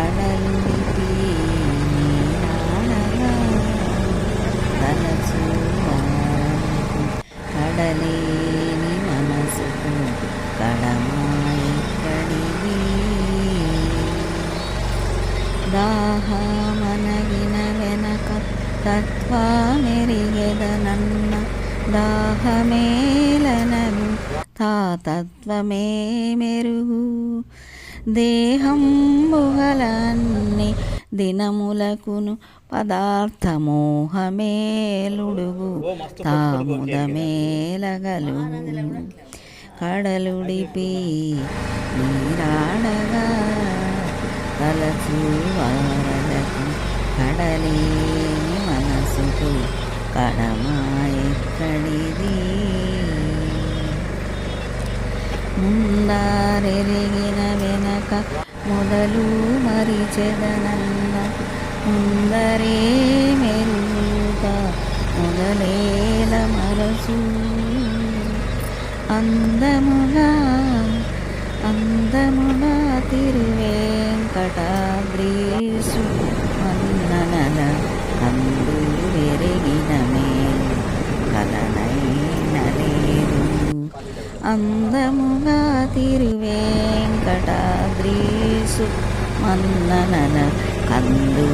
కడలుడిపి నీరాడగా తలచువారలకు కడలేని మనసుకు కడమాయెక్కడిది. దాహమనగిన వెనక తత్వమెరిగెదనన్న దాహమేలనగు తాతత్వమే మెరుగు. దేహంబుగలన్ని దినములకును పదార్థమోహమేలుడుగు తాముదమేలగలుగు. కడలుడిపి నీరాడగా తలచువారలకు కడలేని మనసుకు కడమాయెక్కడిది. ముందారెరిగిన వెనక మొదలు మరిచెదనన్న ముందరే మెరుగుగా మొదలేల మరచు. అందముగా తిరువేంకటాద్రీసు మన్ననల అందు వెరిగిన మేలు కలనైన లేదు. అందముగా తిరువేంకటాద్రీసు మన్ననల కందు